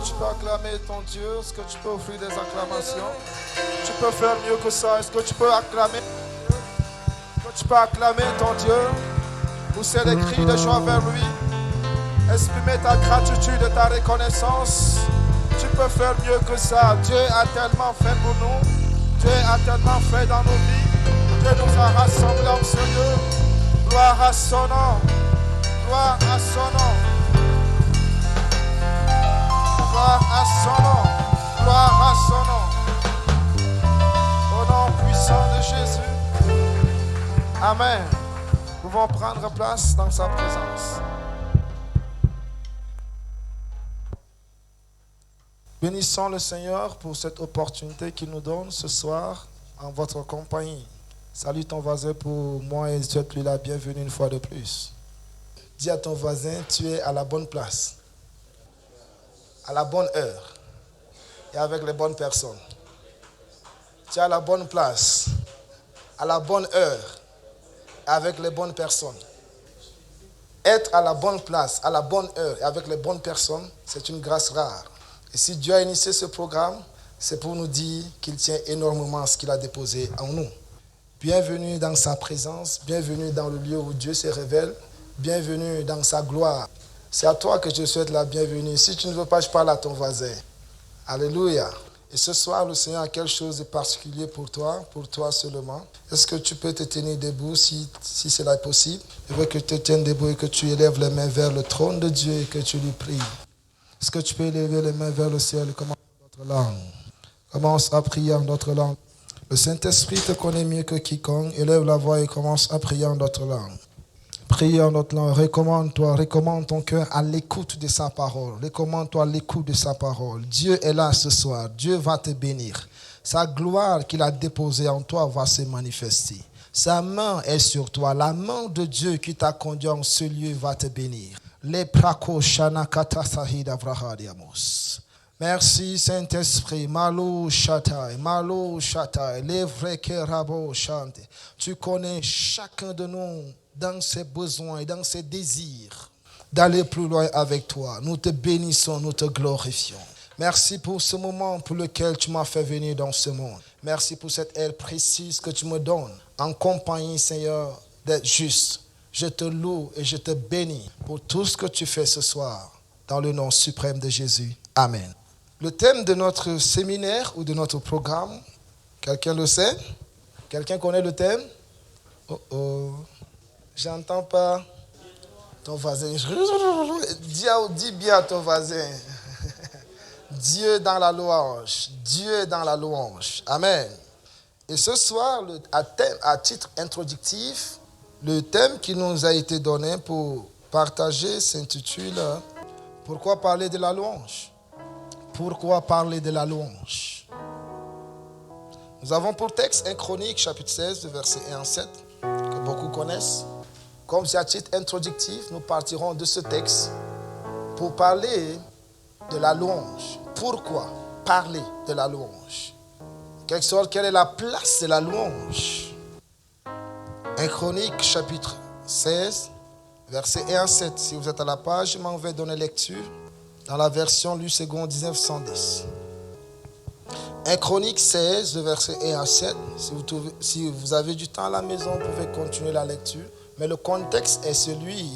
tu peux acclamer ton Dieu? Est-ce que tu peux offrir des acclamations? Tu peux faire mieux que ça. Est-ce que tu peux acclamer? Est-ce que tu peux acclamer ton Dieu? Pousser des cris de joie vers lui. Exprimer ta gratitude et ta reconnaissance. Tu peux faire mieux que ça. Dieu a tellement fait pour nous. Dieu a tellement fait dans nos vies. Dieu nous a rassemblés en ce lieu. Gloire à son nom. Gloire à son nom. Gloire à son nom. Gloire à son nom. Au nom puissant de Jésus. Amen. Nous pouvons prendre place dans sa présence. Bénissons le Seigneur pour cette opportunité qu'il nous donne ce soir en votre compagnie. Salue ton voisin pour moi et souhaite-lui la bienvenue une fois de plus. Dis à ton voisin, tu es à la bonne place, à la bonne heure et avec les bonnes personnes. Tu es à la bonne place, à la bonne heure et avec les bonnes personnes. Être à la bonne place, à la bonne heure et avec les bonnes personnes, c'est une grâce rare. Et si Dieu a initié ce programme, c'est pour nous dire qu'il tient énormément à ce qu'il a déposé en nous. Bienvenue dans sa présence, bienvenue dans le lieu où Dieu se révèle, bienvenue dans sa gloire. C'est à toi que je souhaite la bienvenue. Si tu ne veux pas, je parle à ton voisin. Alléluia. Et ce soir, le Seigneur a quelque chose de particulier pour toi seulement. Est-ce que tu peux te tenir debout si cela est possible? Je veux que tu te tiennes debout et que tu élèves les mains vers le trône de Dieu et que tu lui pries. Est-ce que tu peux élever les mains vers le ciel et commencer en notre langue? Commence à prier en notre langue. Le Saint-Esprit te connaît mieux que quiconque. Élève la voix et commence à prier en notre langue. Prie en notre langue. Recommande ton cœur à l'écoute de sa parole. Recommande-toi à l'écoute de sa parole. Dieu est là ce soir. Dieu va te bénir. Sa gloire qu'il a déposée en toi va se manifester. Sa main est sur toi. La main de Dieu qui t'a conduit en ce lieu va te bénir. Merci Saint-Esprit. Malo shatai, levre rabo chante. Tu connais chacun de nous dans ses besoins et dans ses désirs d'aller plus loin avec toi. Nous te bénissons, nous te glorifions. Merci pour ce moment pour lequel tu m'as fait venir dans ce monde. Merci pour cette aide précise que tu me donnes en compagnie, Seigneur, d'être juste. Je te loue et je te bénis pour tout ce que tu fais ce soir. Dans le nom suprême de Jésus. Amen. Le thème de notre séminaire ou de notre programme, quelqu'un le sait? Quelqu'un connaît le thème? J'entends pas ton voisin. Dis bien à ton voisin. Dieu dans la louange. Dieu dans la louange. Amen. Et ce soir, à titre introductif, le thème qui nous a été donné pour partager s'intitule « Pourquoi parler de la louange ?» Pourquoi parler de la louange? Nous avons pour texte 1 Chronique, chapitre 16, versets 1 à 7, que beaucoup connaissent. Comme c'est à titre introductif, nous partirons de ce texte pour parler de la louange. Pourquoi parler de la louange? En quelque sorte, quelle est la place de la louange? 1 Chronique, chapitre 16, versets 1 à 7. Si vous êtes à la page, je m'en vais donner lecture dans la version Lue Seconde 1910. 1 Chronique 16, versets 1 à 7. Si vous avez du temps à la maison, vous pouvez continuer la lecture. Mais le contexte est celui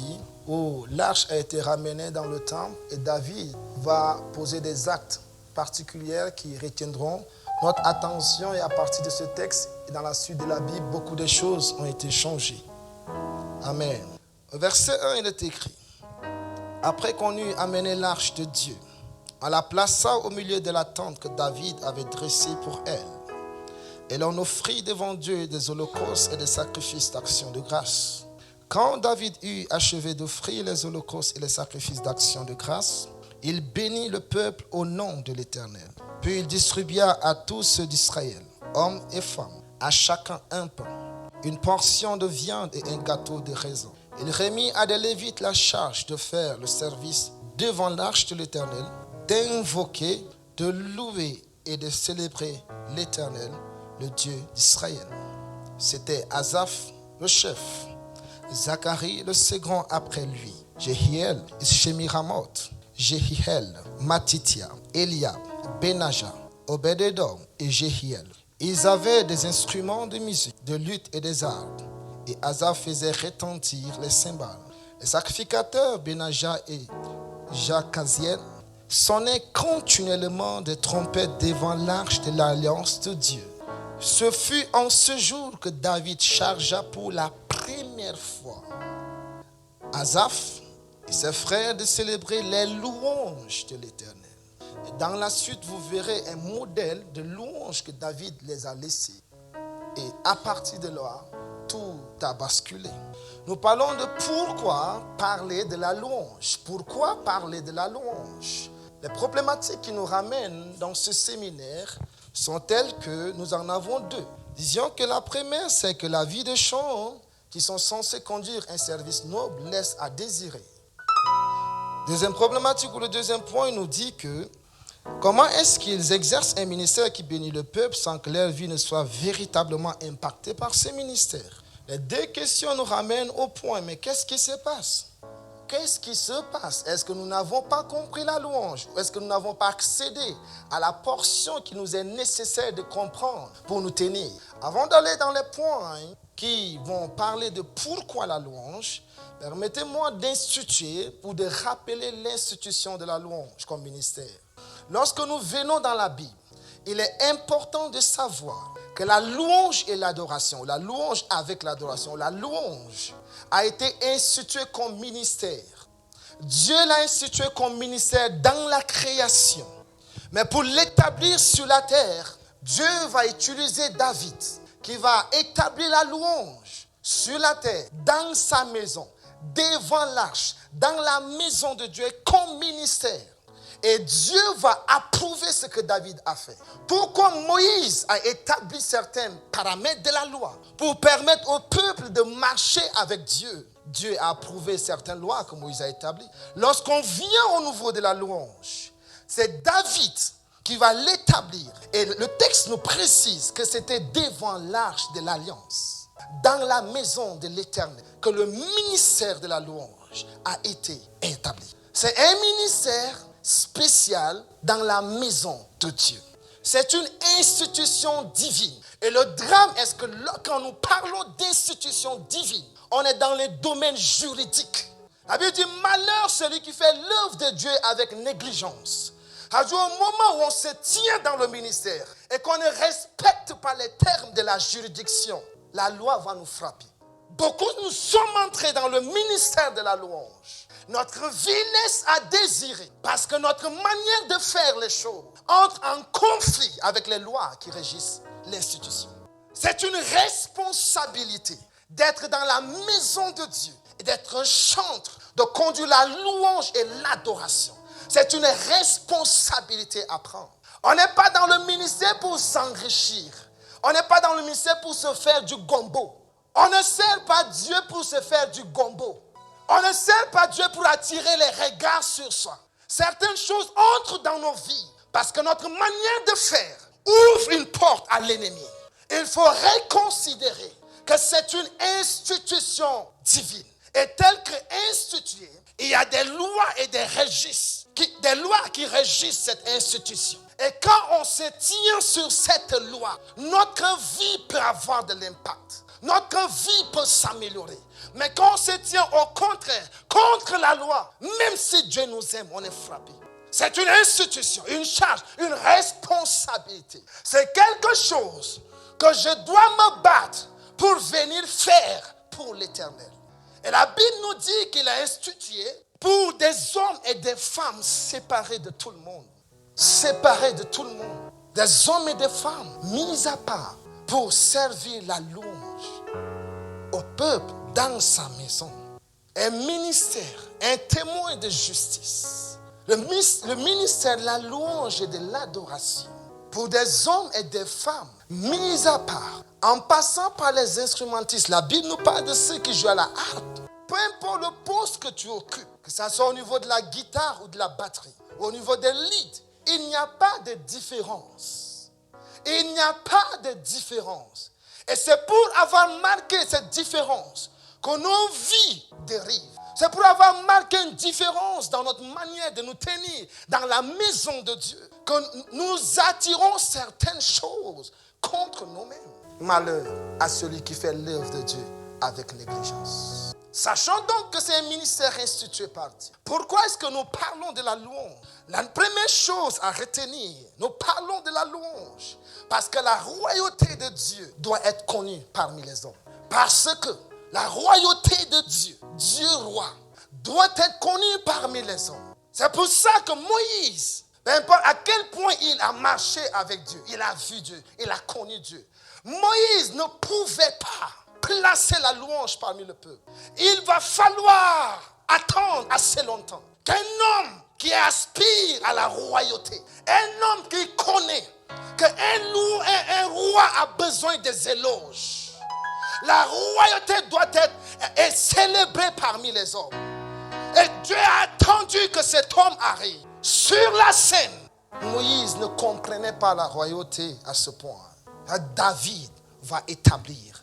où l'arche a été ramenée dans le temple et David va poser des actes particuliers qui retiendront notre attention. Et à partir de ce texte et dans la suite de la Bible, beaucoup de choses ont été changées. Amen. Au verset 1, il est écrit: Après qu'on eut amené l'arche de Dieu, on la plaça au milieu de la tente que David avait dressée pour elle. Et l'on offrit devant Dieu des holocaustes et des sacrifices d'action de grâce. Quand David eut achevé d'offrir les holocaustes et les sacrifices d'action de grâce, il bénit le peuple au nom de l'Éternel. Puis il distribua à tous ceux d'Israël, hommes et femmes, à chacun un pain, une portion de viande et un gâteau de raisin. Il remit à des Lévites la charge de faire le service devant l'arche de l'Éternel, d'invoquer, de louer et de célébrer l'Éternel, le Dieu d'Israël. C'était Asaph, le chef, Zacharie, le second après lui, Jehiel, Shemiramoth, Jehiel, Matithia, Eliab, Benaja, Obed-Edom et Jehiel. Ils avaient des instruments de musique, de lutte et des harpes. Et Asaph faisait retentir les cymbales. Les sacrificateurs Benaja et Jacaziel sonnaient continuellement des trompettes devant l'arche de l'alliance de Dieu. Ce fut en ce jour que David chargea pour la première fois Asaph et ses frères de célébrer les louanges de l'Éternel. Et dans la suite, vous verrez un modèle de louanges que David les a laissés. Et à partir de là, tout a basculé. Nous parlons de pourquoi parler de la louange. Pourquoi parler de la louange? Les problématiques qui nous ramènent dans ce séminaire sont telles que nous en avons deux. Disons que la première, c'est que la vie de chants qui sont censés conduire un service noble laisse à désirer. Deuxième problématique, ou le deuxième point, il nous dit que comment est-ce qu'ils exercent un ministère qui bénit le peuple sans que leur vie ne soit véritablement impactée par ce ministère? Les deux questions nous ramènent au point, mais qu'est-ce qui se passe? Qu'est-ce qui se passe? Est-ce que nous n'avons pas compris la louange? Ou est-ce que nous n'avons pas accédé à la portion qui nous est nécessaire de comprendre pour nous tenir? Avant d'aller dans les points qui vont parler de pourquoi la louange, permettez-moi d'instituer ou de rappeler l'institution de la louange comme ministère. Lorsque nous venons dans la Bible, il est important de savoir que la louange et l'adoration, la louange avec l'adoration, la louange a été instituée comme ministère. Dieu l'a instituée comme ministère dans la création. Mais pour l'établir sur la terre, Dieu va utiliser David qui va établir la louange sur la terre, dans sa maison, devant l'arche, dans la maison de Dieu comme ministère. Et Dieu va approuver ce que David a fait. Pourquoi Moïse a établi certains paramètres de la loi pour permettre au peuple de marcher avec Dieu. Dieu a approuvé certaines lois que Moïse a établies. Lorsqu'on vient au niveau de la louange, c'est David qui va l'établir. Et le texte nous précise que c'était devant l'arche de l'alliance, dans la maison de l'Éternel, que le ministère de la louange a été établi. C'est un ministère spécial dans la maison de Dieu. C'est une institution divine. Et le drame est que quand nous parlons d'institution divine, on est dans les domaines juridiques. La Bible dit malheur celui qui fait l'œuvre de Dieu avec négligence. Au moment où on se tient dans le ministère et qu'on ne respecte pas les termes de la juridiction, la loi va nous frapper. Beaucoup nous sommes entrés dans le ministère de la louange. Notre vie laisse à désirer parce que notre manière de faire les choses entre en conflit avec les lois qui régissent l'institution. C'est une responsabilité d'être dans la maison de Dieu et d'être un chantre, de conduire la louange et l'adoration. C'est une responsabilité à prendre. On n'est pas dans le ministère pour s'enrichir. On n'est pas dans le ministère pour se faire du gombo. On ne sert pas Dieu pour se faire du gombo. On ne sert pas Dieu pour attirer les regards sur soi. Certaines choses entrent dans nos vies parce que notre manière de faire ouvre une porte à l'ennemi. Il faut reconsidérer que c'est une institution divine. Et telle qu'instituée, il y a des lois et des lois qui régissent cette institution. Et quand on se tient sur cette loi, notre vie peut avoir de l'impact. Notre vie peut s'améliorer. Mais quand on se tient au contraire, contre la loi, même si Dieu nous aime, on est frappé. C'est une institution, une charge, une responsabilité. C'est quelque chose que je dois me battre pour venir faire pour l'Éternel. Et la Bible nous dit qu'il a institué pour des hommes et des femmes séparés de tout le monde. Séparés de tout le monde. Des hommes et des femmes mis à part pour servir la louange au peuple dans sa maison. Un ministère, un témoin de justice. Le ministère de la louange et de l'adoration pour des hommes et des femmes mis à part, en passant par les instrumentistes. La Bible nous parle de ceux qui jouent à la harpe. Peu importe le poste que tu occupes, que ce soit au niveau de la guitare ou de la batterie, ou au niveau des leads, il n'y a pas de différence. Il n'y a pas de différence. Et c'est pour avoir marqué cette différence que nos vies dérivent. C'est pour avoir marqué une différence dans notre manière de nous tenir dans la maison de Dieu, que nous attirons certaines choses contre nous-mêmes. Malheur à celui qui fait l'œuvre de Dieu avec négligence. Sachant donc que c'est un ministère institué par Dieu. Pourquoi est-ce que nous parlons de la louange? La première chose à retenir, nous parlons de la louange parce que la royauté de Dieu doit être connue parmi les hommes. Parce que la royauté de Dieu, Dieu roi, doit être connue parmi les hommes. C'est pour ça que Moïse, peu importe à quel point il a marché avec Dieu, il a vu Dieu, il a connu Dieu. Moïse ne pouvait pas placer la louange parmi le peuple. Il va falloir attendre assez longtemps qu'un homme qui aspire à la royauté, un homme qui connaît qu'un roi a besoin des éloges. La royauté doit être célébrée parmi les hommes. Et Dieu a attendu que cet homme arrive sur la scène. Moïse ne comprenait pas la royauté à ce point. David va établir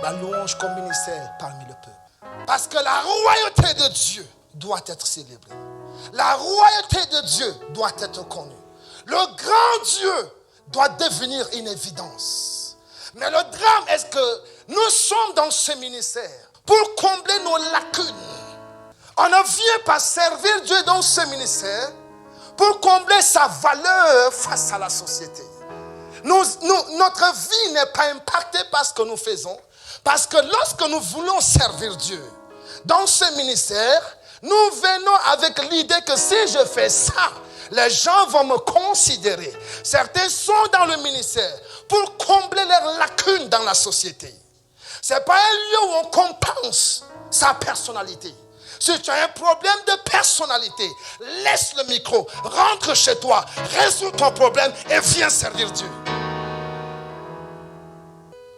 la louange comme ministère parmi le peuple. Parce que la royauté de Dieu doit être célébrée. La royauté de Dieu doit être connue. Le grand Dieu doit devenir une évidence. Mais le drame est que nous sommes dans ce ministère pour combler nos lacunes. On ne vient pas servir Dieu dans ce ministère pour combler sa valeur face à la société. Notre vie n'est pas impactée par ce que nous faisons. Parce que lorsque nous voulons servir Dieu dans ce ministère, nous venons avec l'idée que si je fais ça, les gens vont me considérer. Certains sont dans le ministère pour combler leurs lacunes dans la société. Ce n'est pas un lieu où on compense sa personnalité. Si tu as un problème de personnalité, laisse le micro, rentre chez toi, résous ton problème et viens servir Dieu.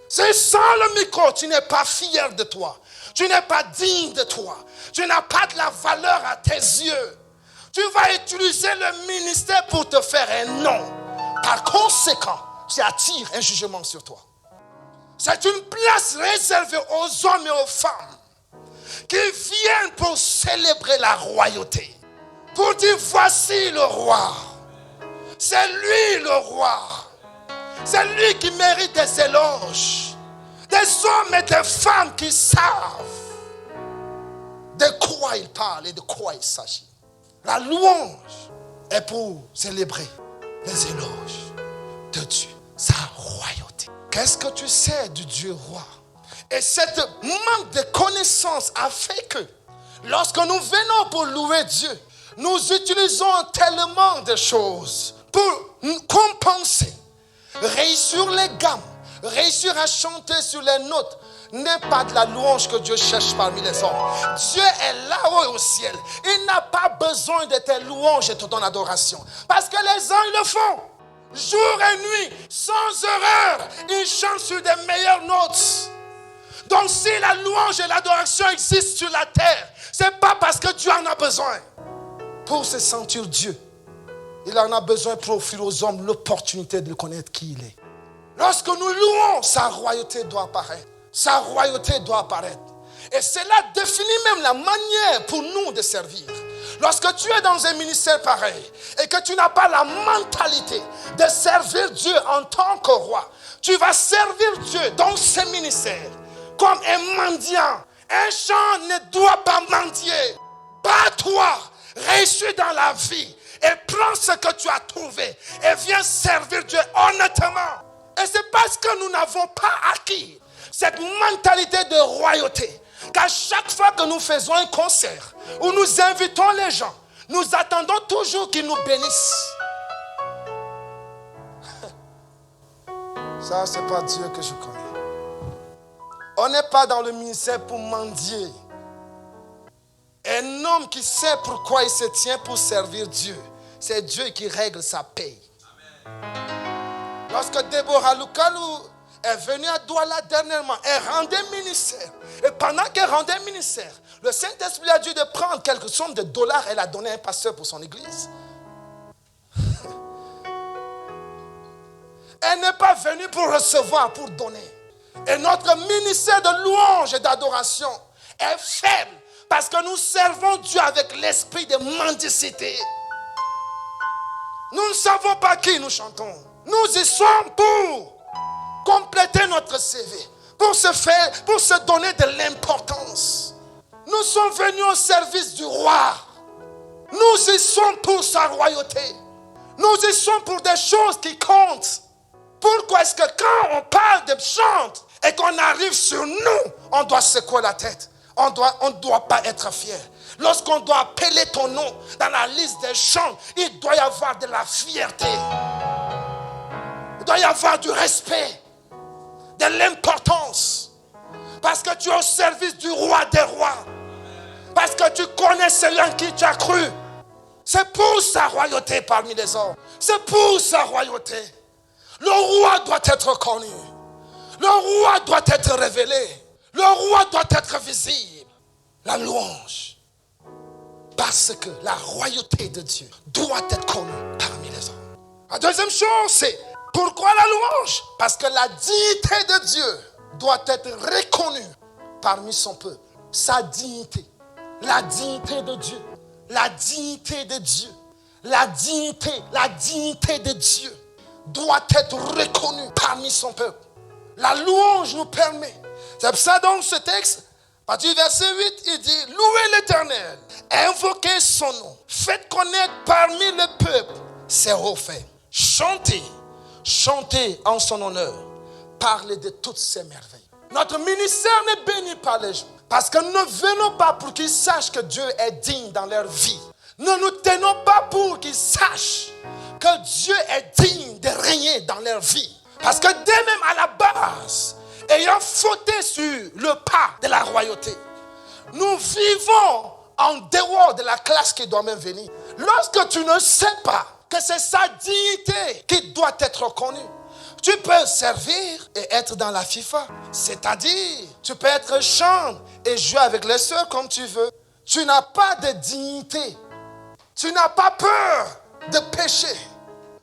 Si sans le micro, tu n'es pas fier de toi, tu n'es pas digne de toi, tu n'as pas de la valeur à tes yeux, tu vas utiliser le ministère pour te faire un nom. Par conséquent, tu attires un jugement sur toi. C'est une place réservée aux hommes et aux femmes qui viennent pour célébrer la royauté. Pour dire, voici le roi. C'est lui le roi. C'est lui qui mérite des éloges. Des hommes et des femmes qui savent de quoi il parle et de quoi il s'agit. La louange est pour célébrer les éloges de Dieu, sa royauté. Qu'est-ce que tu sais du Dieu roi? Et cette manque de connaissance a fait que lorsque nous venons pour louer Dieu, nous utilisons tellement de choses pour compenser. Réussir les gammes, réussir à chanter sur les notes n'est pas de la louange que Dieu cherche parmi les hommes. Dieu est là-haut au ciel. Il n'a pas besoin de tes louanges et de ton adoration. Parce que les anges le font. Jour et nuit, sans erreur, ils chantent sur des meilleures notes. Donc si la louange et l'adoration existent sur la terre, ce n'est pas parce que Dieu en a besoin. Pour se sentir Dieu, il en a besoin pour offrir aux hommes l'opportunité de connaître qui il est. Lorsque nous louons, sa royauté doit apparaître. Sa royauté doit apparaître. Et cela définit même la manière pour nous de servir. Lorsque tu es dans un ministère pareil et que tu n'as pas la mentalité de servir Dieu en tant que roi, tu vas servir Dieu dans ce ministère comme un mendiant. Un champ ne doit pas mendier. Bats-toi, réussis dans la vie et prends ce que tu as trouvé et viens servir Dieu honnêtement. Et c'est parce que nous n'avons pas acquis cette mentalité de royauté qu'à chaque fois que nous faisons un concert où nous invitons les gens, nous attendons toujours qu'ils nous bénissent. Ça, c'est pas Dieu que je connais. On n'est pas dans le ministère pour mendier. Un homme qui sait pourquoi il se tient pour servir Dieu, c'est Dieu qui règle sa paye. Amen. Lorsque Déborah Lukalou est venue à Douala dernièrement, elle rendait ministère. Et pendant qu'elle rendait ministère, le Saint-Esprit a dû de prendre quelques sommes de dollars et l'a donné à un pasteur pour son église. Elle n'est pas venue pour recevoir, pour donner. Et notre ministère de louange et d'adoration est faible Parce que nous servons Dieu avec l'esprit de mendicité. Nous ne savons pas qui nous chantons. Nous y sommes pour compléter notre CV, pour se donner de l'importance. Nous sommes venus au service du roi. Nous y sommes pour sa royauté. Nous y sommes pour des choses qui comptent. Pourquoi est-ce que quand on parle de chante et qu'on arrive sur nous, on doit secouer la tête? On ne doit pas être fier. Lorsqu'on doit appeler ton nom dans la liste des chants, il doit y avoir de la fierté. Il doit y avoir du respect, de l'importance. Parce que tu es au service du roi des rois. Parce que tu connais celui en qui tu as cru. C'est pour sa royauté parmi les hommes. C'est pour sa royauté. Le roi doit être connu. Le roi doit être révélé. Le roi doit être visible. La louange. Parce que la royauté de Dieu doit être connue parmi les hommes. La deuxième chose, c'est pourquoi la louange? Parce que la dignité de Dieu doit être reconnue parmi son peuple. Sa dignité. La dignité de Dieu. La dignité de Dieu. La dignité de Dieu doit être reconnue parmi son peuple. La louange nous permet. C'est pour ça dans ce texte, à partir du verset 8, il dit, louez l'Éternel, invoquez son nom, faites connaître parmi le peuple ses hauts faits. Chantez en son honneur, parlez de toutes ses merveilles. Notre ministère n'est béni par les gens, parce que nous ne venons pas pour qu'ils sachent que Dieu est digne dans leur vie. Nous ne tenons pas pour qu'ils sachent que Dieu est digne de régner dans leur vie. Parce que dès même à la base, ayant fauté sur le pas de la royauté, nous vivons en dehors de la classe qui doit même venir. Lorsque tu ne sais pas que c'est sa dignité qui doit être connue, tu peux servir et être dans la FIFA. C'est-à-dire, tu peux être chambre et jouer avec les sœurs comme tu veux. Tu n'as pas de dignité. Tu n'as pas peur de pécher.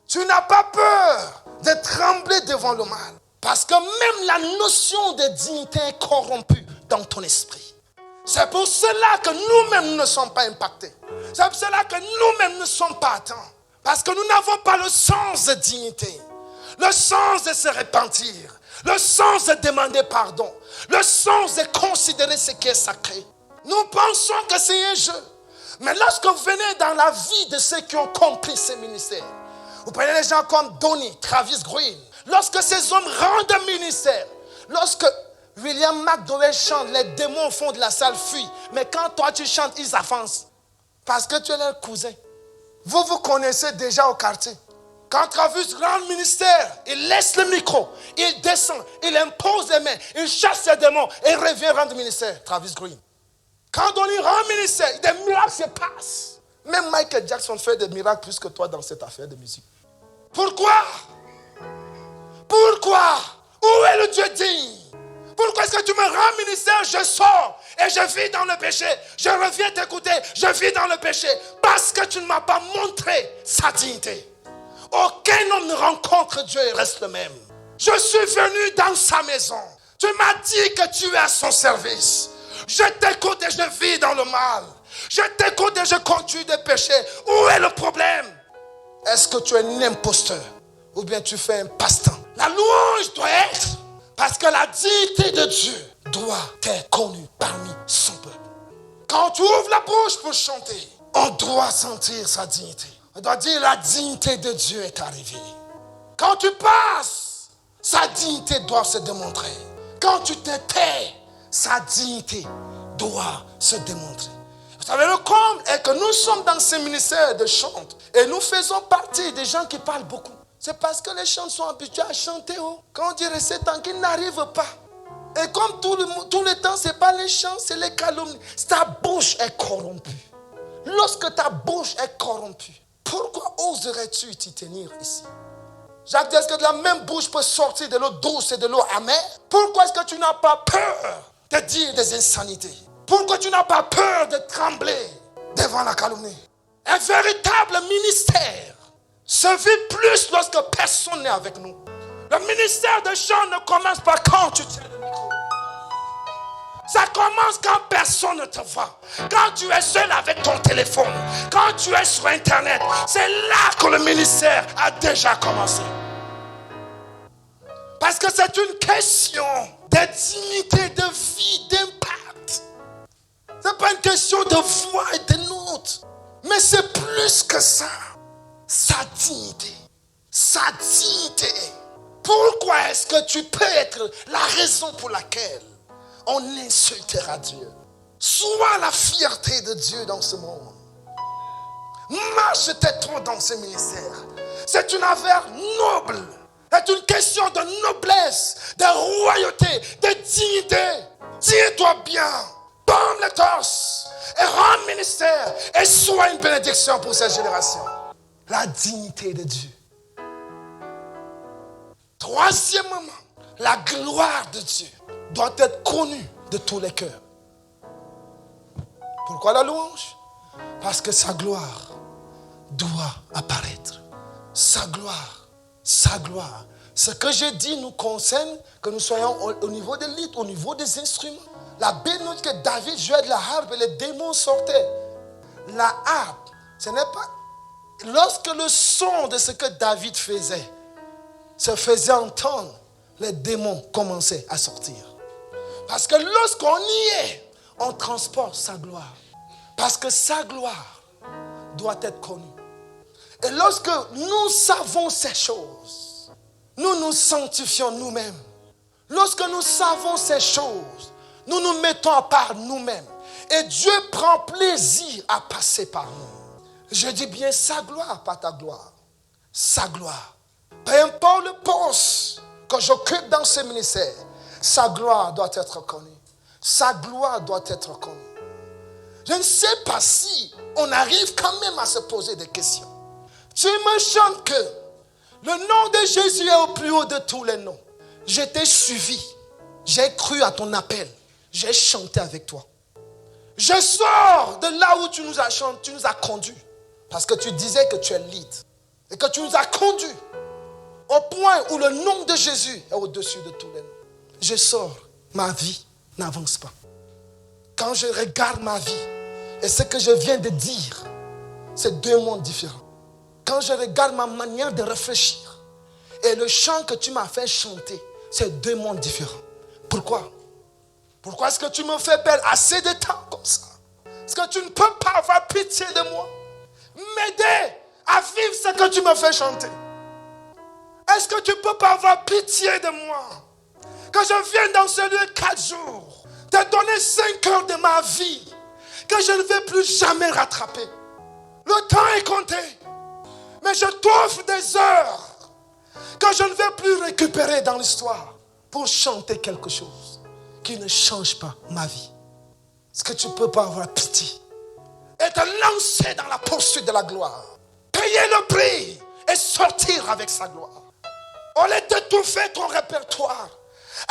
Tu n'as pas peur de trembler devant le mal. Parce que même la notion de dignité est corrompue dans ton esprit. C'est pour cela que nous-mêmes ne sommes pas impactés. C'est pour cela que nous-mêmes ne sommes pas atteints. Parce que nous n'avons pas le sens de dignité. Le sens de se repentir. Le sens de demander pardon. Le sens de considérer ce qui est sacré. Nous pensons que c'est un jeu. Mais lorsque vous venez dans la vie de ceux qui ont compris ces ministères, vous prenez les gens comme Donny, Travis Green. Lorsque ces hommes rendent un ministère, lorsque William McDowell chante, les démons au fond de la salle fuient. Mais quand toi tu chantes, ils avancent. Parce que tu es leur cousin. Vous vous connaissez déjà au quartier. Quand Travis rend le ministère, il laisse le micro, il descend, il impose les mains, il chasse les démons et revient rendre le ministère. Travis Green. Quand on y rend le ministère, des miracles se passent. Même Michael Jackson fait des miracles plus que toi dans cette affaire de musique. Pourquoi? Pourquoi? Où est le Dieu digne? Pourquoi est-ce que tu me rends ministère? Je sors et je vis dans le péché. Je reviens t'écouter, je vis dans le péché. Parce que tu ne m'as pas montré sa dignité. Aucun homme ne rencontre Dieu et reste le même. Je suis venu dans sa maison. Tu m'as dit que tu es à son service. Je t'écoute et je vis dans le mal. Je t'écoute et je continue de pécher. Où est le problème? Est-ce que tu es un imposteur ou bien tu fais un passe-temps? La louange doit être parce que la dignité de Dieu doit être connue parmi son peuple. Quand tu ouvres la bouche pour chanter, on doit sentir sa dignité. On doit dire la dignité de Dieu est arrivée. Quand tu passes, sa dignité doit se démontrer. Quand tu te tais, sa dignité doit se démontrer. Vous savez, le comble est que nous sommes dans ce ministère de chant et nous faisons partie des gens qui parlent beaucoup. C'est parce que les chants sont habitués à chanter. Quand on dit rester tranquille, ils n'arrivent pas. Et comme tout le temps, ce n'est pas les chants, c'est les calomnies. Ta bouche est corrompue. Lorsque ta bouche est corrompue, pourquoi oserais-tu t'y tenir ici? Jacques dit, est-ce que de la même bouche peut sortir de l'eau douce et de l'eau amère? Pourquoi est-ce que tu n'as pas peur de dire des insanités? Pourquoi tu n'as pas peur de trembler devant la calomnie? Un véritable ministère se vit plus lorsque personne n'est avec nous. Le ministère de chant ne commence pas quand tu tiens le micro. Ça commence quand personne ne te voit. Quand tu es seul avec ton téléphone. Quand tu es sur Internet. C'est là que le ministère a déjà commencé. Parce que c'est une question de dignité, de vie, d'impact. Ce n'est pas une question de voix et de notes. Mais c'est plus que ça. Sa dignité. Sa dignité. Pourquoi est-ce que tu peux être la raison pour laquelle on insultera Dieu? Sois la fierté de Dieu dans ce monde. Marche tes troncs dans ce ministère. C'est une affaire noble. C'est une question de noblesse, de royauté, de dignité. Tiens-toi bien. Tombe le torse. Et rends ministère. Et sois une bénédiction pour cette génération. La dignité de Dieu. Troisièmement, la gloire de Dieu doit être connue de tous les cœurs. Pourquoi la louange? Parce que sa gloire doit apparaître. Sa gloire, sa gloire. Ce que je dis nous concerne que nous soyons au niveau des litres, au niveau des instruments. La Bible nous dit que David jouait de la harpe et les démons sortaient. La harpe, ce n'est pas... Lorsque le son de ce que David faisait se faisait entendre, les démons commençaient à sortir. Parce que lorsqu'on y est, on transporte sa gloire. Parce que sa gloire doit être connue. Et lorsque nous savons ces choses, nous nous sanctifions nous-mêmes. Lorsque nous savons ces choses, nous nous mettons à part nous-mêmes. Et Dieu prend plaisir à passer par nous. Je dis bien sa gloire, pas ta gloire. Sa gloire. Peu importe le poste que j'occupe dans ce ministère, sa gloire doit être connue. Sa gloire doit être connue. Je ne sais pas si on arrive quand même à se poser des questions. Tu me chantes que le nom de Jésus est au plus haut de tous les noms. Je t'ai suivi. J'ai cru à ton appel. J'ai chanté avec toi. Je sors de là où tu nous as chanté, tu nous as conduits. Parce que tu disais que tu es lead. Et que tu nous as conduits. Au point où le nom de Jésus est au-dessus de tous les noms. Je sors, ma vie n'avance pas. Quand je regarde ma vie et ce que je viens de dire, c'est deux mondes différents. Quand je regarde ma manière de réfléchir et le chant que tu m'as fait chanter, c'est deux mondes différents. Pourquoi? Pourquoi est-ce que tu me fais perdre assez de temps comme ça? Est-ce que tu ne peux pas avoir pitié de moi? M'aider à vivre ce que tu me fais chanter. Est-ce que tu ne peux pas avoir pitié de moi? Que je vienne dans ce lieu 4 jours, te donner 5 heures de ma vie, que je ne vais plus jamais rattraper. Le temps est compté. Mais je t'offre des heures que je ne vais plus récupérer dans l'histoire pour chanter quelque chose qui ne change pas ma vie. Est-ce que tu ne peux pas avoir pitié et te lancer dans la poursuite de la gloire? Payer le prix et sortir avec sa gloire. Au lieu d'étouffer ton répertoire,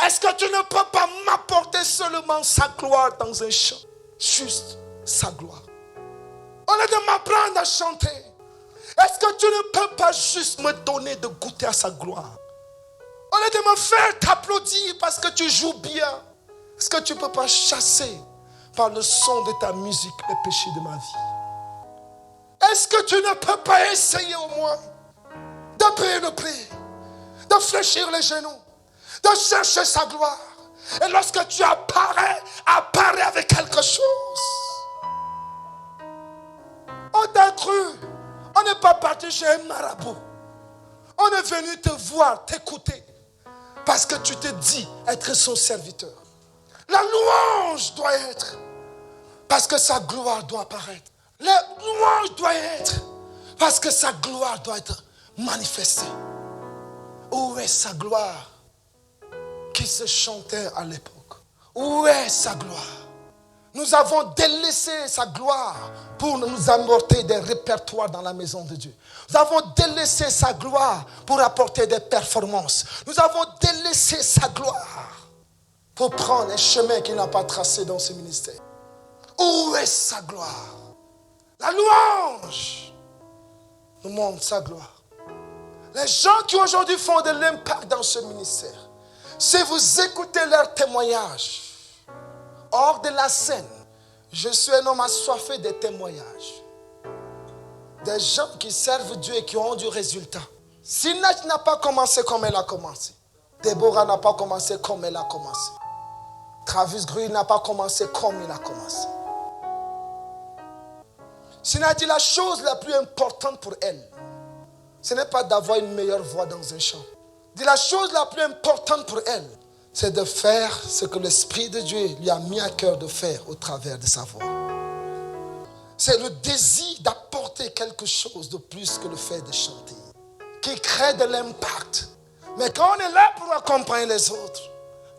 est-ce que tu ne peux pas m'apporter seulement sa gloire dans un chant? Juste sa gloire. Au lieu de m'apprendre à chanter, est-ce que tu ne peux pas juste me donner de goûter à sa gloire? Au lieu de me faire t'applaudir parce que tu joues bien, est-ce que tu ne peux pas chasser par le son de ta musique les péchés de ma vie? Est-ce que tu ne peux pas essayer au moins de payer le prix, de fléchir les genoux, de chercher sa gloire? Et lorsque tu apparais avec quelque chose. On t'a cru. On n'est pas parti chez un marabout. On est venu te voir, t'écouter. Parce que tu te dis être son serviteur. La louange doit être. Parce que sa gloire doit apparaître. La louange doit être. Parce que sa gloire doit être manifestée. Où est sa gloire qui se chantait à l'époque? Où est sa gloire? Nous avons délaissé sa gloire pour nous apporter des répertoires dans la maison de Dieu. Nous avons délaissé sa gloire pour apporter des performances. Nous avons délaissé sa gloire pour prendre un chemin qu'il n'a pas tracé dans ce ministère. Où est sa gloire? La louange nous montre sa gloire. Les gens qui aujourd'hui font de l'impact dans ce ministère, si vous écoutez leurs témoignages, hors de la scène, je suis un homme assoiffé de témoignages. Des gens qui servent Dieu et qui ont du résultat. Sinach n'a pas commencé comme elle a commencé. Déborah n'a pas commencé comme elle a commencé. Travis Green n'a pas commencé comme il a commencé. Sinach dit la chose la plus importante pour elle, ce n'est pas d'avoir une meilleure voix dans un chant. Dit la chose la plus importante pour elle, c'est de faire ce que l'Esprit de Dieu lui a mis à cœur de faire au travers de sa voix. C'est le désir d'apporter quelque chose de plus que le fait de chanter, qui crée de l'impact. Mais quand on est là pour accompagner les autres,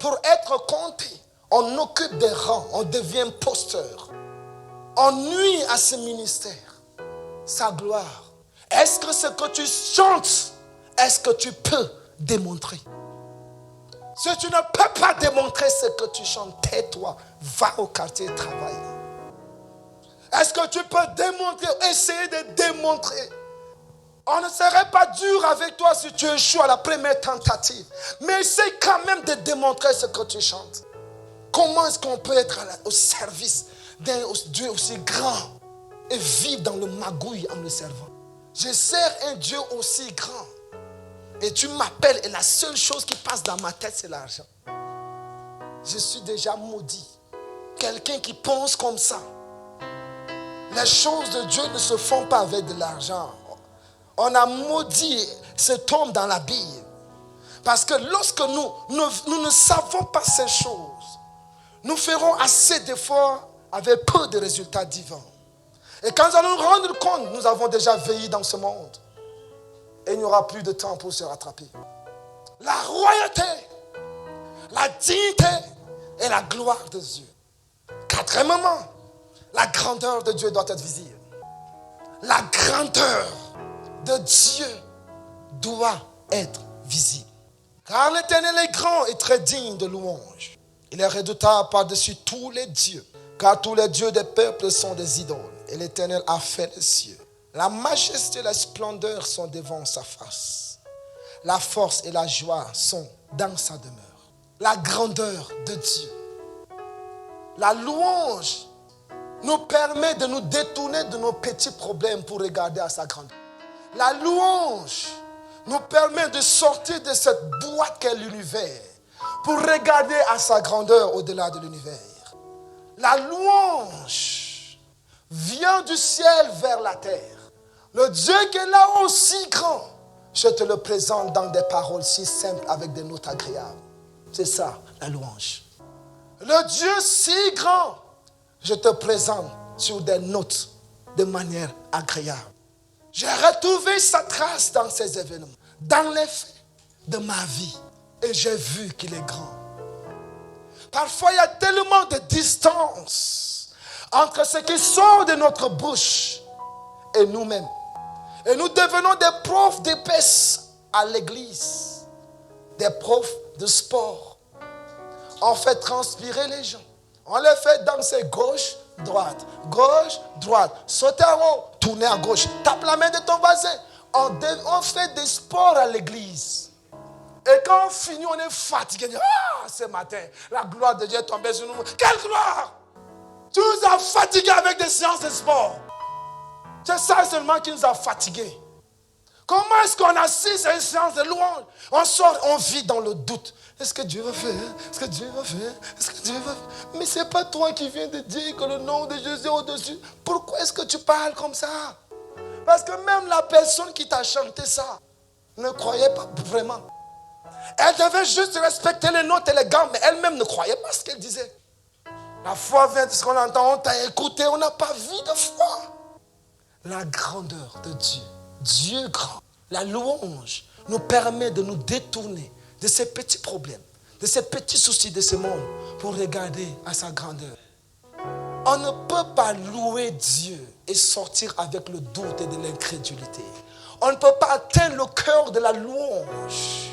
pour être compté, on occupe des rangs, on devient imposteur. On nuit à ce ministère, sa gloire. Est-ce que ce que tu chantes, est-ce que tu peux démontrer? Si tu ne peux pas démontrer ce que tu chantes, tais-toi, va au quartier et travaille. Est-ce que tu peux démontrer, essayer de démontrer? On ne serait pas dur avec toi si tu échoues à la première tentative. Mais essaye quand même de démontrer ce que tu chantes. Comment est-ce qu'on peut être au service d'un Dieu aussi grand et vivre dans le magouille en le servant? Je sers un Dieu aussi grand. Et tu m'appelles et la seule chose qui passe dans ma tête, c'est l'argent. Je suis déjà maudit. Quelqu'un qui pense comme ça. Les choses de Dieu ne se font pas avec de l'argent. On a maudit cet homme dans la Bible. Parce que lorsque nous ne savons pas ces choses, nous ferons assez d'efforts avec peu de résultats divins. Et quand nous allons nous rendre compte, nous avons déjà veillé dans ce monde. Et il n'y aura plus de temps pour se rattraper. La royauté, la dignité et la gloire de Dieu. Quatrièmement, la grandeur de Dieu doit être visible. La grandeur de Dieu doit être visible. Car l'Éternel est grand et très digne de louange. Il est redoutable par-dessus tous les dieux. Car tous les dieux des peuples sont des idoles. Et l'Éternel a fait les cieux. La majesté et la splendeur sont devant sa face. La force et la joie sont dans sa demeure. La grandeur de Dieu. La louange nous permet de nous détourner de nos petits problèmes pour regarder à sa grandeur. La louange nous permet de sortir de cette boîte qu'est l'univers pour regarder à sa grandeur au-delà de l'univers. La louange vient du ciel vers la terre. Le Dieu qui est là aussi grand, je te le présente dans des paroles si simples avec des notes agréables. C'est ça, la louange. Le Dieu si grand, je te présente sur des notes de manière agréable. J'ai retrouvé sa trace dans ces événements, dans les faits de ma vie. Et j'ai vu qu'il est grand. Parfois, il y a tellement de distance entre ce qui sort de notre bouche et nous-mêmes. Et nous devenons des profs d'épaisse à l'église, des profs de sport. On fait transpirer les gens. On les fait danser gauche, droite, sauter en haut, tourner à gauche, tape la main de ton voisin. On fait des sports à l'église. Et quand on finit, on est fatigué. Ah, ce matin, la gloire de Dieu est tombée sur nous. Quelle gloire! Tu nous as fatigués avec des séances de sport. C'est ça seulement qui nous a fatigués. Comment est-ce qu'on assiste à une séance de louange? On sort, on vit dans le doute. Est-ce que Dieu va faire? Est-ce que Dieu va faire? Est-ce que Dieu va faire? Mais ce n'est pas toi qui viens de dire que le nom de Jésus est au-dessus. Pourquoi est-ce que tu parles comme ça? Parce que même la personne qui t'a chanté ça ne croyait pas vraiment. Elle devait juste respecter les notes et les gammes, mais elle-même ne croyait pas ce qu'elle disait. La foi vient de ce qu'on entend, on t'a écouté, on n'a pas vu de foi. La grandeur de Dieu, Dieu grand, la louange nous permet de nous détourner de ces petits problèmes, de ces petits soucis de ce monde pour regarder à sa grandeur. On ne peut pas louer Dieu et sortir avec le doute et de l'incrédulité. On ne peut pas atteindre le cœur de la louange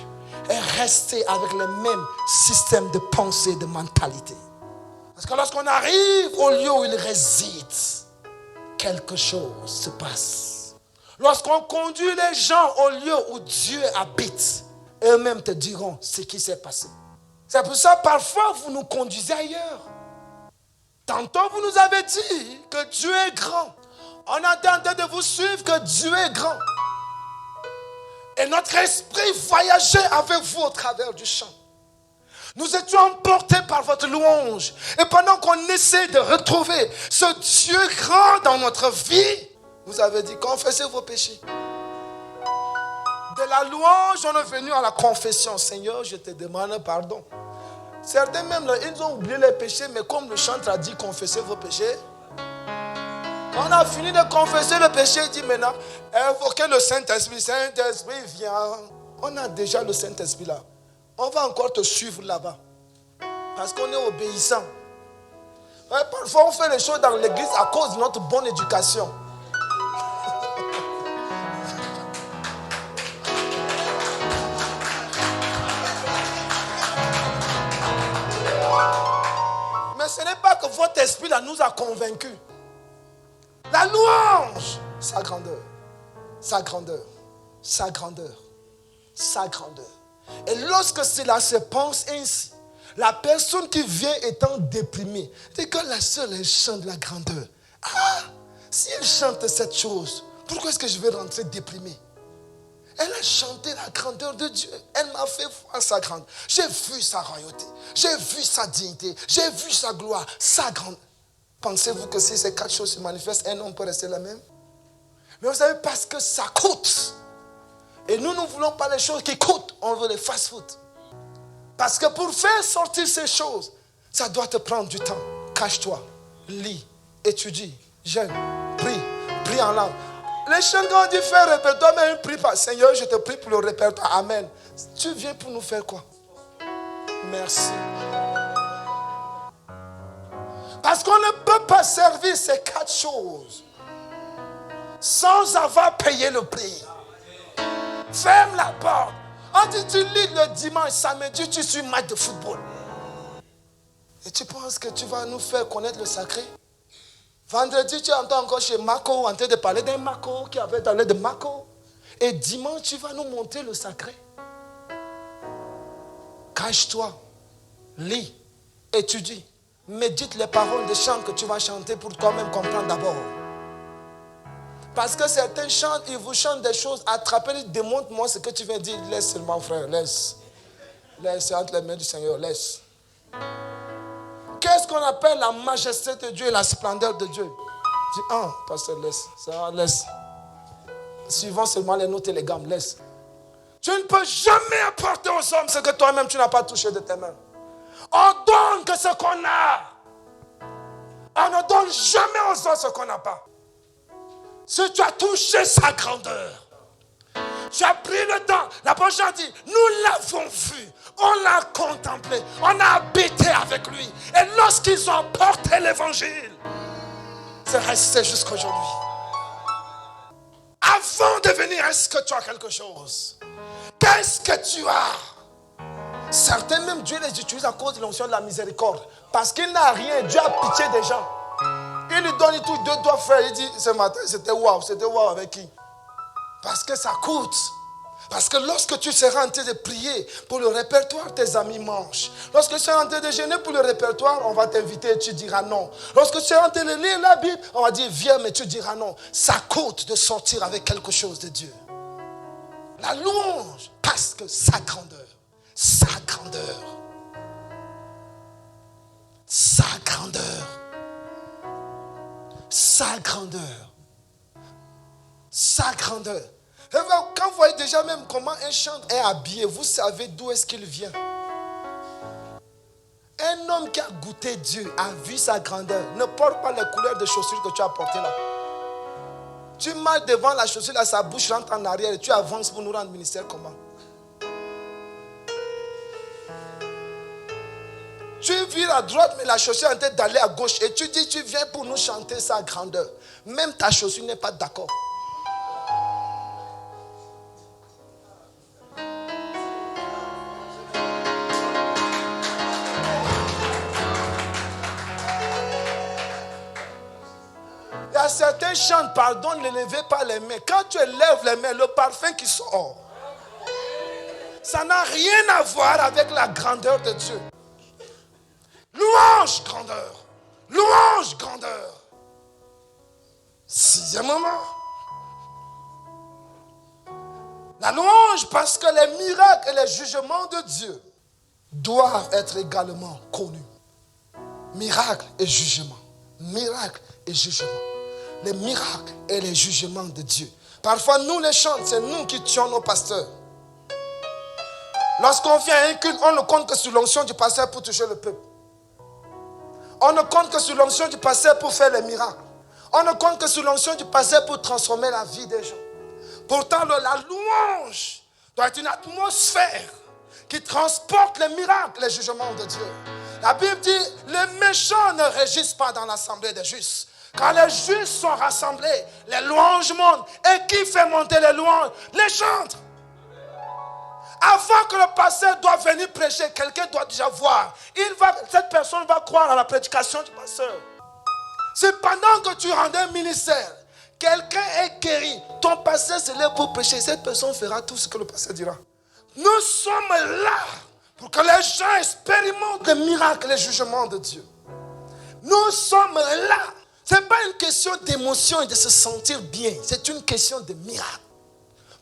et rester avec le même système de pensée, de mentalité. Parce que lorsqu'on arrive au lieu où il réside, quelque chose se passe. Lorsqu'on conduit les gens au lieu où Dieu habite, eux-mêmes te diront ce qui s'est passé. C'est pour ça parfois vous nous conduisez ailleurs. Tantôt, vous nous avez dit que Dieu est grand. On est en train de vous suivre que Dieu est grand. Et notre esprit voyageait avec vous au travers du chant. Nous étions emportés par votre louange. Et pendant qu'on essaie de retrouver ce Dieu grand dans notre vie, vous avez dit, confessez vos péchés. De la louange, on est venu à la confession. Seigneur, je te demande pardon. Certains même, là, ils ont oublié les péchés, mais comme le chanteur a dit, confessez vos péchés. Quand on a fini de confesser le péché, il dit maintenant, invoquez le Saint-Esprit. Saint-Esprit, viens. On a déjà le Saint-Esprit là. On va encore te suivre là-bas. Parce qu'on est obéissant. Ouais, parfois, on fait les choses dans l'église à cause de notre bonne éducation. Mais ce n'est pas que votre esprit là nous a convaincus. La louange, sa grandeur, sa grandeur, sa grandeur, sa grandeur. Et lorsque cela se pense ainsi, la personne qui vient étant déprimée, c'est que la seule elle chante la grandeur. Ah, si elle chante cette chose, pourquoi est-ce que je vais rentrer déprimé? Elle a chanté la grandeur de Dieu. Elle m'a fait voir sa grandeur. J'ai vu sa royauté. J'ai vu sa dignité. J'ai vu sa gloire, sa grandeur. Pensez-vous que si ces quatre choses se manifestent, un homme peut rester le même? Mais vous savez, parce que ça coûte. Et nous ne voulons pas les choses qui coûtent. On veut les fast-food. Parce que pour faire sortir ces choses, ça doit te prendre du temps. Cache-toi, lis, étudie, jeûne, prie en langue. Les chants quand on dit faire répertoire, mais prie pas. Seigneur, je te prie pour le répertoire. Amen. Tu viens pour nous faire quoi? Merci. Parce qu'on ne peut pas servir ces quatre choses sans avoir payé le prix. Ferme la porte. On dit tu lis le dimanche, samedi, tu suis match de football. Et tu penses que tu vas nous faire connaître le sacré? Vendredi, tu entends encore chez Marco en train de parler d'un Marco qui avait parlé de Marco. Et dimanche, tu vas nous montrer le sacré. Cache-toi, lis, étudie. Médite les paroles des chants que tu vas chanter pour toi-même comprendre d'abord. Parce que certains chantent, ils vous chantent des choses, attrapez-les, démontre-moi ce que tu viens dire. Laisse seulement, frère, laisse. Laisse entre les mains du Seigneur, laisse. Qu'est-ce qu'on appelle la majesté de Dieu et la splendeur de Dieu? Dis, pasteur, laisse. Ça, laisse. Suivons seulement les notes et les gammes, laisse. Tu ne peux jamais apporter aux hommes ce que toi-même tu n'as pas touché de tes mains. On donne que ce qu'on a. On ne donne jamais aux autres ce qu'on n'a pas. Si tu as touché sa grandeur, tu as pris le temps. La prochaine dit, nous l'avons vu, on l'a contemplé, on a habité avec lui. Et lorsqu'ils ont porté l'évangile, c'est resté jusqu'à aujourd'hui. Avant de venir, est-ce que tu as quelque chose? Qu'est-ce que tu as? Certains même Dieu les utilise à cause de l'onction de la miséricorde. Parce qu'il n'a rien, Dieu a pitié des gens. Il lui donne tout, 2 doigts frère. Il dit, ce matin c'était wow avec qui? Parce que ça coûte. Parce que lorsque tu seras en train de prier pour le répertoire, tes amis mangent. Lorsque tu seras en train de jeûner pour le répertoire, on va t'inviter et tu diras non. Lorsque tu seras en train de lire la Bible, on va dire viens, mais tu diras non. Ça coûte de sortir avec quelque chose de Dieu. La louange, parce que sa grandeur, sa grandeur, sa grandeur, sa grandeur, sa grandeur. Et quand vous voyez déjà même comment un chant est habillé, vous savez d'où est-ce qu'il vient. Un homme qui a goûté Dieu, a vu sa grandeur, ne porte pas les couleurs de chaussures que tu as portées là. Tu marches devant la chaussure là, sa bouche rentre en arrière et tu avances pour nous rendre ministère comment? Tu vires à droite, mais la chaussure est en train d'aller à gauche. Et tu dis, tu viens pour nous chanter sa grandeur. Même ta chaussure n'est pas d'accord. Il y a certains chantent, pardon, ne levez pas les mains. Quand tu élèves les mains, le parfum qui sort, ça n'a rien à voir avec la grandeur de Dieu. Louange, grandeur. Louange, grandeur. Sixièmement, la louange parce que les miracles et les jugements de Dieu doivent être également connus. Miracles et jugements. Miracles et jugements. Les miracles et les jugements de Dieu. Parfois, nous les chantons, c'est nous qui tuons nos pasteurs. Lorsqu'on vient à un culte, on ne compte que sur l'onction du pasteur pour toucher le peuple. On ne compte que sur l'onction du pasteur pour faire les miracles. On ne compte que sur l'onction du pasteur pour transformer la vie des gens. Pourtant, la louange doit être une atmosphère qui transporte les miracles, les jugements de Dieu. La Bible dit, les méchants ne régissent pas dans l'assemblée des justes. Quand les justes sont rassemblés, les louanges montent. Et qui fait monter les louanges? Les chantres. Avant que le pasteur doit venir prêcher, quelqu'un doit déjà voir. Cette personne va croire à la prédication du pasteur. C'est pendant que tu rends un ministère, quelqu'un est guéri, ton pasteur se lève pour prêcher, cette personne fera tout ce que le pasteur dira. Nous sommes là pour que les gens expérimentent les miracles, les jugements de Dieu. Nous sommes là. Ce n'est pas une question d'émotion et de se sentir bien, c'est une question de miracle.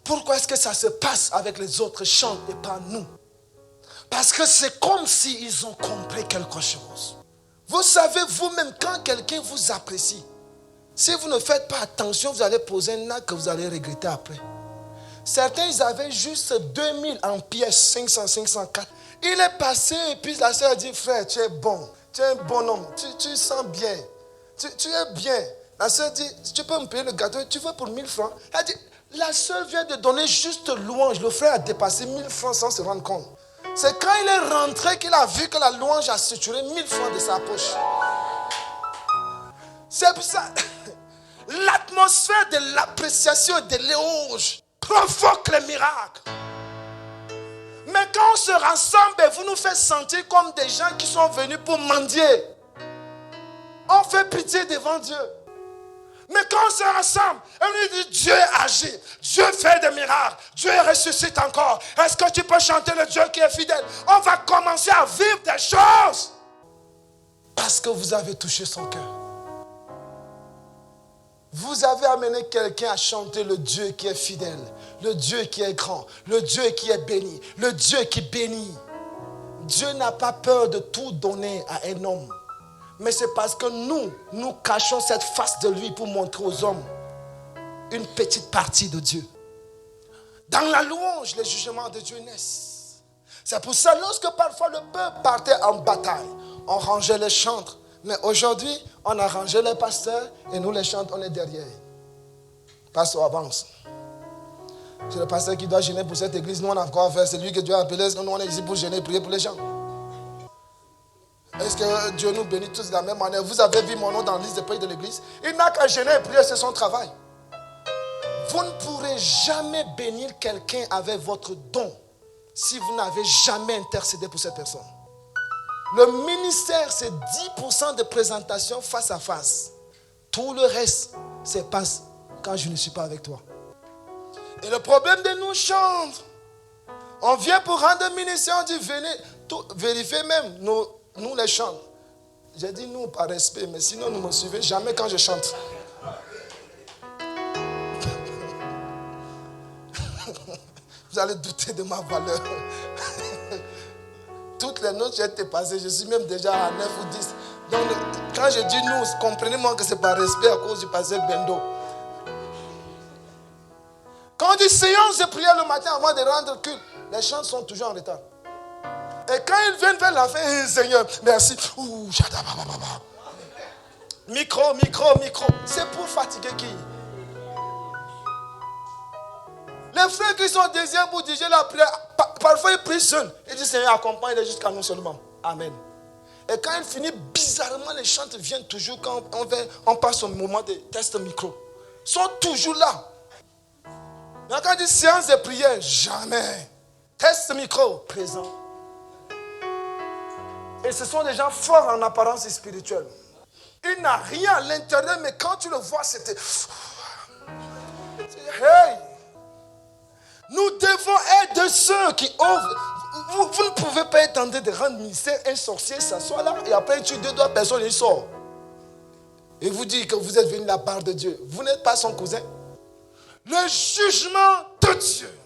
Pourquoi est-ce que ça se passe avec les autres chants et pas nous? Parce que c'est comme s'ils ont compris quelque chose. Vous savez vous-même, quand quelqu'un vous apprécie, si vous ne faites pas attention, vous allez poser un acte que vous allez regretter après. Certains, ils avaient juste 2000 en pièces, 500, 504. Il est passé et puis la sœur a dit, frère, tu es bon, tu es un bon homme, tu sens bien, tu es bien. La sœur dit, tu peux me payer le gâteau, tu veux pour 1000 francs? Elle dit, la sœur vient de donner juste louange. Le frère a dépassé 1000 francs sans se rendre compte. C'est quand il est rentré qu'il a vu que la louange a suturé 1000 francs de sa poche. C'est pour ça, l'atmosphère de l'appréciation et de l'éloge provoque les miracles. Mais quand on se rassemble, vous nous faites sentir comme des gens qui sont venus pour mendier. On fait pitié devant Dieu. Mais quand on se rassemble, on nous dit Dieu agit, Dieu fait des miracles, Dieu ressuscite encore. Est-ce que tu peux chanter le Dieu qui est fidèle? On va commencer à vivre des choses parce que vous avez touché son cœur. Vous avez amené quelqu'un à chanter le Dieu qui est fidèle, le Dieu qui est grand, le Dieu qui est béni, le Dieu qui bénit. Dieu n'a pas peur de tout donner à un homme. Mais c'est parce que nous cachons cette face de lui pour montrer aux hommes une petite partie de Dieu. Dans la louange, les jugements de Dieu naissent. C'est pour ça, lorsque parfois le peuple partait en bataille, on rangeait les chantres. Mais aujourd'hui, on a rangé les pasteurs et nous les chantres, on est derrière. Pasteur, avance. C'est le pasteur qui doit gêner pour cette église. Nous, on a quoi à faire? C'est lui que Dieu a appelé. Est-ce que nous, on est ici pour gêner, prier pour les gens? Est-ce que Dieu nous bénit tous de la même manière? Vous avez vu mon nom dans la liste des pays de l'église. Il n'a qu'à gêner et prier, c'est son travail. Vous ne pourrez jamais bénir quelqu'un avec votre don si vous n'avez jamais intercédé pour cette personne. Le ministère, c'est 10% de présentation face à face. Tout le reste se passe quand je ne suis pas avec toi. Et le problème de nous chantres, on vient pour rendre un ministère, on dit venez, vérifiez même nous les chants. J'ai dit nous par respect, mais sinon ne me suivez jamais quand je chante. Vous allez douter de ma valeur. Toutes les notes, j'ai été passé, je suis même déjà à 9 ou 10. Donc, quand je dis nous, comprenez-moi que c'est par respect à cause du pasteur Bendo. Quand on dit séance de prière le matin avant de rendre culte, les chants sont toujours en retard. Et quand ils viennent vers la fin, Seigneur, merci. Micro. C'est pour fatiguer qui? Les frères qui sont désirés pour diriger la prière, parfois ils prient seuls. Ils disent Seigneur, accompagne-les jusqu'à nous seulement. Amen. Et quand il finit, bizarrement, les chants viennent toujours quand on passe au moment de test micro. Ils sont toujours là. Mais quand on dit séance de prière, jamais. Test micro, présent. Et ce sont des gens forts en apparence spirituelle. Il n'a rien à l'intérieur, mais quand tu le vois, c'était... Hey! Nous devons être de ceux qui ouvrent. Vous ne pouvez pas être tenté de rendre ministère un sorcier s'assoit là et après il tue 2 personnes et il sort. et vous dit que vous êtes venu de la part de Dieu, vous n'êtes pas son cousin. Le jugement de Dieu.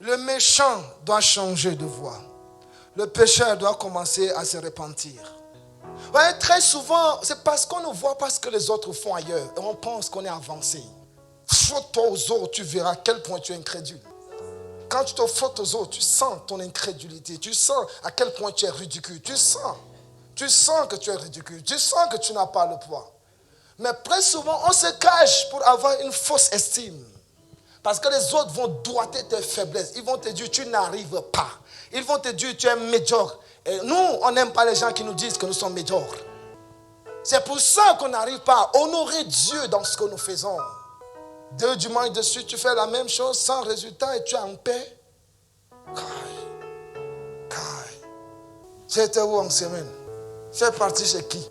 Le méchant doit changer de voie. Le pécheur doit commencer à se repentir. Vous voyez, très souvent, c'est parce qu'on ne voit pas ce que les autres font ailleurs et on pense qu'on est avancé. Frotte-toi aux autres, tu verras à quel point tu es incrédule. Quand tu te frottes aux autres, tu sens ton incrédulité. Tu sens à quel point tu es ridicule. Tu sens que tu es ridicule. Tu sens que tu n'as pas le poids. Mais très souvent, on se cache pour avoir une fausse estime. Parce que les autres vont doiter tes faiblesses. Ils vont te dire, tu n'arrives pas. Ils vont te dire, tu es médiocre. Et nous, on n'aime pas les gens qui nous disent que nous sommes médiocres. C'est pour ça qu'on n'arrive pas à honorer Dieu dans ce que nous faisons. 2 dimanches de suite, tu fais la même chose sans résultat et tu es en paix. J'étais où en semaine? Tu es parti chez qui?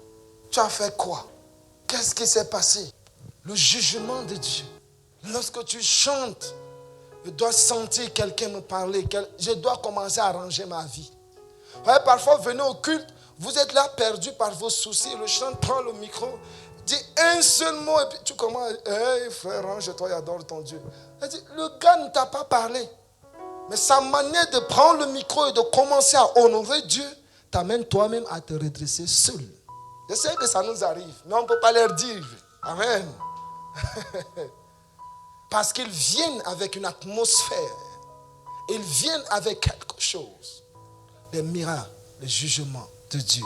Tu as fait quoi? Qu'est-ce qui s'est passé? Le jugement de Dieu. Lorsque tu chantes, je dois sentir quelqu'un me parler. Je dois commencer à arranger ma vie. Ouais, parfois, venez au culte, vous êtes là perdu par vos soucis. Le chant prend le micro, dit un seul mot et puis tu commences. Hey frère, range-toi et adore ton Dieu. Le gars ne t'a pas parlé. Mais sa manière de prendre le micro et de commencer à honorer Dieu t'amène toi-même à te redresser seul. Je sais que ça nous arrive, mais on ne peut pas leur dire. Amen. Parce qu'ils viennent avec une atmosphère. Ils viennent avec quelque chose. Les miracles, les jugements de Dieu,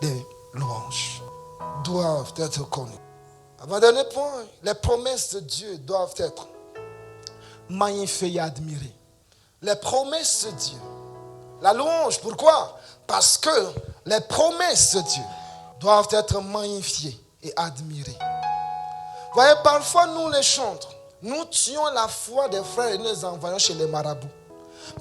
les louanges doivent être connus. Avant-dernier point, les promesses de Dieu doivent être magnifiées et admirées. Les promesses de Dieu. La louange, pourquoi? Parce que les promesses de Dieu doivent être magnifiées et admirées. Vous voyez, parfois nous les chantres, nous tuons la foi des frères et nous les envoyons chez les marabouts.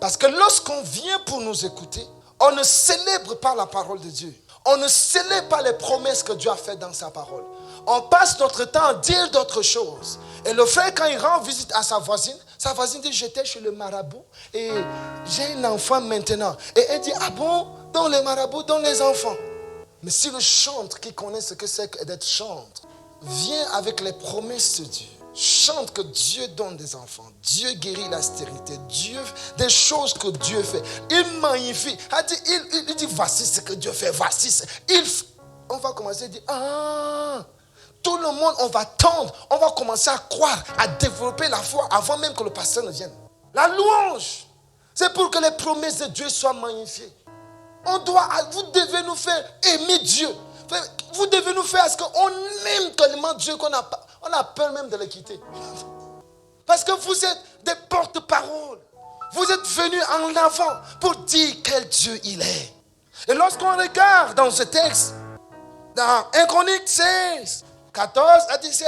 Parce que lorsqu'on vient pour nous écouter, on ne célèbre pas la parole de Dieu. On ne célèbre pas les promesses que Dieu a faites dans sa parole. On passe notre temps à dire d'autres choses. Et le frère, quand il rend visite à sa voisine dit, j'étais chez le marabout et j'ai un enfant maintenant. Et elle dit, ah bon, dans les marabouts, dans les enfants. Mais si le chantre qui connaît ce que c'est d'être chantre, vient avec les promesses de Dieu, chante que Dieu donne des enfants, Dieu guérit la stérilité, Dieu, des choses que Dieu fait. Il magnifie. Il dit, voici ce que Dieu fait, voici. On va commencer à dire, tout le monde, on va tendre, on va commencer à croire, à développer la foi avant même que le pasteur ne vienne. La louange, c'est pour que les promesses de Dieu soient magnifiées. Vous devez nous faire aimer Dieu. Vous devez nous faire à ce qu'on aime tellement Dieu qu'on a peur même de le quitter. Parce que vous êtes des porte-paroles. Vous êtes venus en avant pour dire quel Dieu il est. Et lorsqu'on regarde dans ce texte, dans 1 Chronique 16, 14 à 17,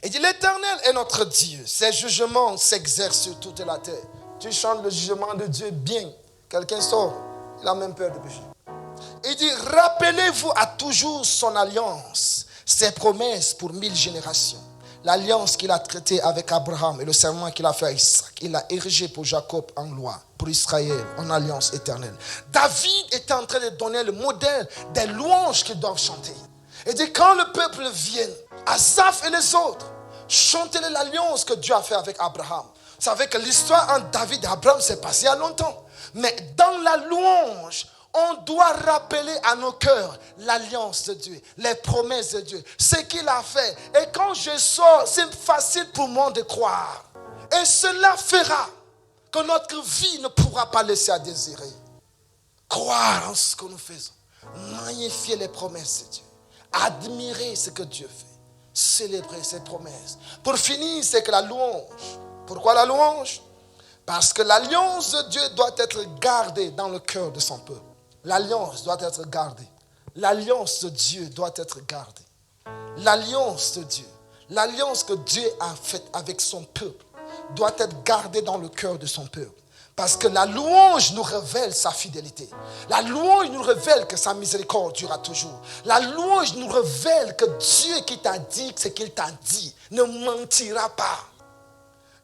il dit, l'Éternel est notre Dieu. Ses jugements s'exercent sur toute la terre. Tu chantes le jugement de Dieu bien. Quelqu'un sort, il a même peur de pécher. Il dit, rappelez-vous à toujours son alliance, ses promesses pour 1000 générations. L'alliance qu'il a traitée avec Abraham et le serment qu'il a fait à Isaac. Il l'a érigé pour Jacob en loi, pour Israël en alliance éternelle. David était en train de donner le modèle des louanges qu'ils doivent chanter. Il dit, quand le peuple vient, Asaph et les autres, chantez l'alliance que Dieu a fait avec Abraham. Vous savez que l'histoire entre David et Abraham s'est passée il y a longtemps. Mais dans la louange, on doit rappeler à nos cœurs l'alliance de Dieu, les promesses de Dieu, ce qu'il a fait. Et quand je sors, c'est facile pour moi de croire. Et cela fera que notre vie ne pourra pas laisser à désirer. Croire en ce que nous faisons, magnifier les promesses de Dieu, admirer ce que Dieu fait, célébrer ses promesses. Pour finir, c'est que la louange. Pourquoi la louange? Parce que l'alliance de Dieu doit être gardée dans le cœur de son peuple. L'alliance doit être gardée. L'alliance de Dieu doit être gardée. L'alliance de Dieu, l'alliance que Dieu a faite avec son peuple, doit être gardée dans le cœur de son peuple. Parce que la louange nous révèle sa fidélité. La louange nous révèle que sa miséricorde durera toujours. La louange nous révèle que Dieu qui t'a dit ce qu'il t'a dit ne mentira pas.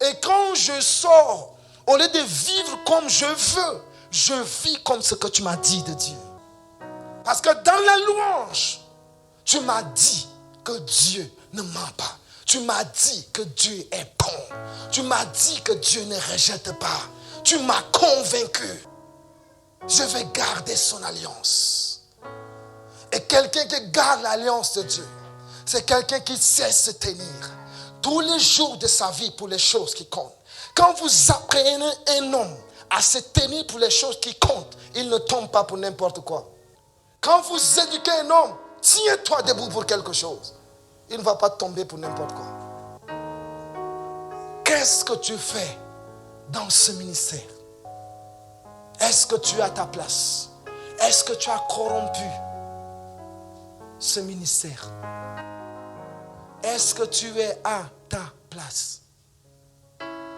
Et quand je sors, au lieu de vivre comme je veux, je vis comme ce que tu m'as dit de Dieu. Parce que dans la louange, tu m'as dit que Dieu ne ment pas. Tu m'as dit que Dieu est bon. Tu m'as dit que Dieu ne rejette pas. Tu m'as convaincu. Je vais garder son alliance. Et quelqu'un qui garde l'alliance de Dieu, c'est quelqu'un qui sait se tenir tous les jours de sa vie pour les choses qui comptent. Quand vous apprenez un homme à se tenir pour les choses qui comptent, il ne tombe pas pour n'importe quoi. Quand vous éduquez un homme, tiens-toi debout pour quelque chose. Il ne va pas tomber pour n'importe quoi. Qu'est-ce que tu fais dans ce ministère? Est-ce que tu as ta place? Est-ce que tu as corrompu ce ministère? Est-ce que tu es à ta place?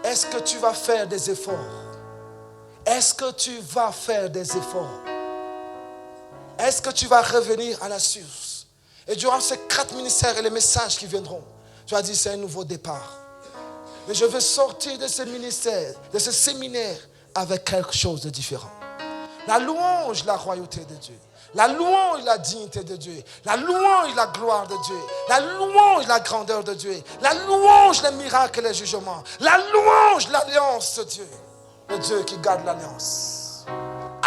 Est-ce que tu vas faire des efforts? Est-ce que tu vas faire des efforts? Est-ce que tu vas revenir à la source? Et durant ces 4 ministères et les messages qui viendront, tu vas dire c'est un nouveau départ. Mais je veux sortir de ce ministère, de ce séminaire avec quelque chose de différent. La louange, la royauté de Dieu. La louange, la dignité de Dieu. La louange, la gloire de Dieu. La louange, la grandeur de Dieu. La louange, les miracles et les jugements. La louange, l'alliance de Dieu. Le Dieu qui garde l'alliance.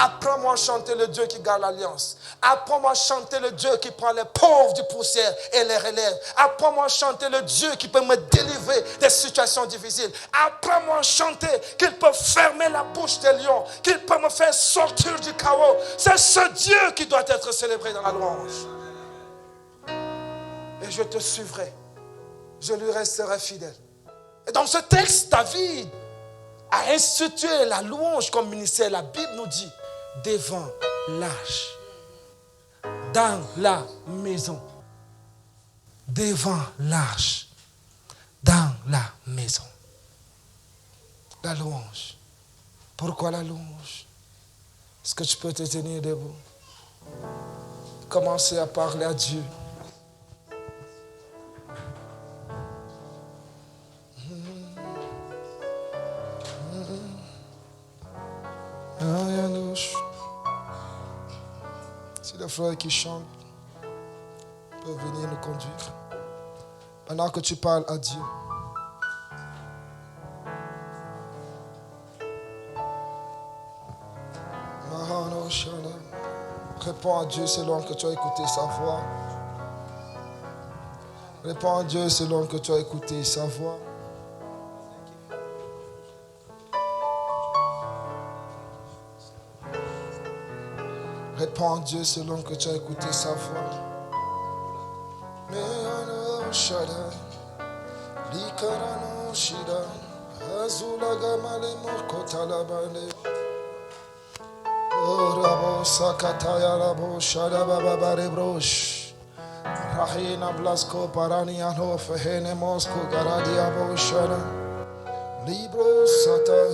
Apprends-moi à chanter le Dieu qui garde l'alliance. Apprends-moi à chanter le Dieu qui prend les pauvres du poussière et les relève. Apprends-moi à chanter le Dieu qui peut me délivrer des situations difficiles. Apprends-moi à chanter qu'il peut fermer la bouche des lions, qu'il peut me faire sortir du chaos. C'est ce Dieu qui doit être célébré dans la louange. Et je te suivrai. Je lui resterai fidèle. Et dans ce texte, David a institué la louange comme ministère. La Bible nous dit devant l'arche, dans la maison, devant l'arche, dans la maison. La louange. Pourquoi la louange? Est-ce que tu peux te tenir debout? Commencer à parler à Dieu. Si les frères qui chantent peuvent venir nous conduire. Pendant que tu parles à Dieu. Réponds à Dieu selon que tu as écouté sa voix. Réponds à Dieu selon que tu as écouté sa voix. Réponds à Dieu selon que tu as écouté sa voix. Rahina Blasco Paraniano Fehene Mosco Garadia Boshana Libro Sata